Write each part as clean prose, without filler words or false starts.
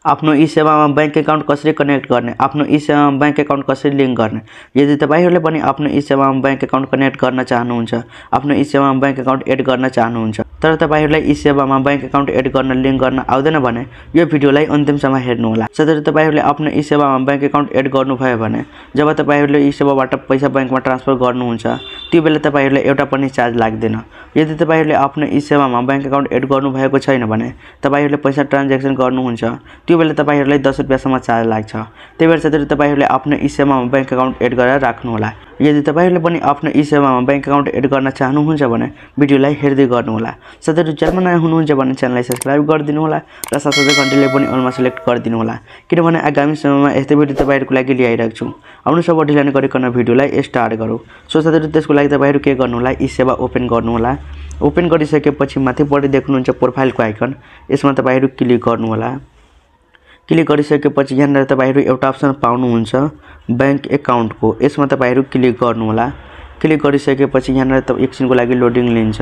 आफ्नो ई सेवामा bank account कसरी कनेक्ट गर्ने, आफ्नो ई सेवामा बैंक एकाउन्ट कसरी लिङ्क गर्ने। यदि तपाईहरुले पनि आफ्नो ई सेवामा बैंक एकाउन्ट कनेक्ट गर्न चाहनुहुन्छ, आफ्नो ई सेवामा बैंक एकाउन्ट एड गर्न चाहनुहुन्छ, तर तपाईहरुलाई ई सेवामा बैंक एकाउन्ट एड गर्न लिङ्क गर्न आउँदैन भने यो भिडियोलाई अन्तिमसम्म हेर्नुहोला। साथै तपाईहरुले आफ्नो ई सेवामा बैंक एकाउन्ट एड गर्नुभयो भने जब तपाईहरुले ई सेवाबाट पैसा बैंकमा ट्रान्सफर गर्नुहुन्छ त्यो बेला तपाईहरुलाई एउटा पनि चार्ज लाग्दैन। यदि तपाईहरुले आफ्नो ई सेवामा बैंक एकाउन्ट एड गर्नुभएको छैन भने तपाईहरुले पैसा ट्रान्ज्याक्सन गर्नुहुन्छ त्यो बेला तपाईहरुलाई 10 रुपैयाँसम्म चार्ज लाग्छ। त्यही भएर चाहिँ तपाईहरुले आफ्नो ई सेवामा बैंक एकाउन्ट एड गरेर राख्नुहोला। यदि तपाईहरुले पनि आफ्नो ई सेवामा बैंक एकाउन्ट एड गर्न चाहनुहुन्छ भने भिडियोलाई हेर्दै गर्नुहोला। साथै च्यानलमा नयाँ हुनुहुन्छ भने च्यानललाई सब्स्क्राइब गरिदिनु होला र साथसाथै घण्टीले पनि अलमा सिलेक्ट गरिदिनु होला, किनभने आगामी समयमा यस्तै भिडियो तपाईहरुको लागि ल्याइरहेको छु। आउनु सब ढिला नगरिकन भिडियोलाई स्टार्ट गरौँ। सो साथै त्यसको लागि तपाईहरु के गर्नु होला, ई सेवा ओपन गर्नु होला। ओपन गरिसकेपछि माथिपट्टि देख्नुहुन्छ प्रोफाइलको आइकन, यसमा तपाईहरु क्लिक गर्नु होला। क्लिक गरिसकेपछि यहाँ तपाईहरु एउटा अप्सन पाउनुहुन्छ बैंक एकाउन्टको, यसमा तपाईहरु क्लिक गर्नु होला। क्लिक गरिसकेपछि यहाँ एकछिनको लागि लोडिङ लिन्छ।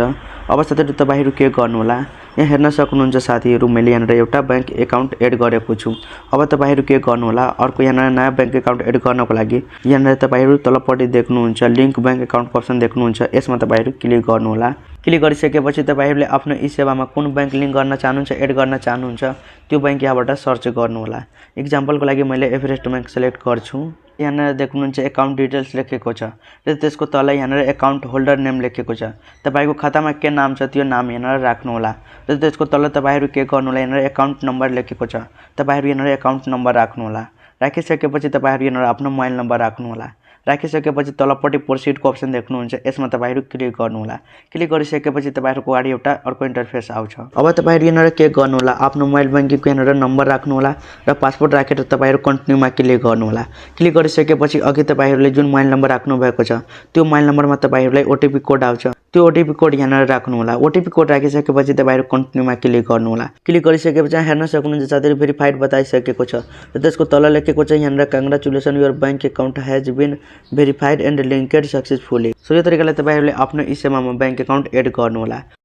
अब साथै तपाईहरु के गर्नु होला, यहाँ हेर्न सक्नुहुन्छ साथीहरु मैले यहाँ एउटा बैंक एकाउन्ट एड गरेको छु। अब तपाईहरु के गर्नु होला, अर्को यहाँ नयाँ बैंक एकाउन्ट एड गर्नको लागि यहाँ तपाईहरु तलपट्टि देख्नुहुन्छ लिंक बैंक एकाउन्टको अप्सन देख्नुहुन्छ, यसमा तपाईहरु क्लिक गर्नु होला। क्लिक गरिसकेपछि तपाईहरुले आफ्नो ई सेवामा कुन बैंक लिंक गर्न चाहनुहुन्छ, एड गर्न चाहनुहुन्छ त्यो बैंक यहाँबाट सर्च गर्नु होला। एक्जाम्पलको लागि मैले एभरेस्ट बैंक सिलेक्ट गर्छु। यहाँ देख्नुहुन्छ एकाउन्ट डिटेल्स लेखेको छ र त्यसको तल यहाँ एकाउन्ट होल्डर नेम लेखेको छ। तपाईको खातामा के नाम छ त्यो नाम यहाँ राख्नु होला र त्यसको तल तपाईहरु के गर्नु होला, यहाँ एकाउन्ट नम्बर लेखेको छ, तपाईहरु यहाँ एकाउन्ट नम्बर राख्नु होला। राखिसकेपछि तपाईहरु यहाँ आफ्नो मोबाइल नम्बर राख्नु होला। राखिसकेपछि तलपट्टि प्रोसिडको अप्सन देख्नुहुन्छ, यसमा तपाईहरु क्लिक गर्नु होला। क्लिक गरिसकेपछि तपाईहरुको अगाडि एउटा अर्को इन्टरफेस आउँछ। अब तपाईहरु यहाँ के गर्नु होला, आफ्नो मोबाइल बैंकिङको यहाँ नम्बर राख्नु होला र पासवर्ड राखेर तपाईहरु कन्टिन्युमा क्लिक गर्नु होला। क्लिक गरिसकेपछि अघि तपाईहरुले जुन मोबाइल नम्बर राख्नु भएको छ त्यो मोबाइल नम्बरमा तपाईहरुलाई ओटीपी कोड आउँछ, त्यो ओटीपी कोड यहाँ राख्नु होला। ओटीपी कोड राखिसकेपछि तपाईहरु कन्टिन्युमा क्लिक गर्नु होला। क्लिक गरिसकेपछि हेर्न सक्नुहुन्छ साथै भेरिफाइड बताइसकेको छ र त्यसको तल लेखेको छ यहाँ congratulation your bank account has been verified and linked successfully. सो यो तरिकाले तपाईहरुले आफ्नो ई सेवामा बैंक एकाउन्ट एड गर्नु होला।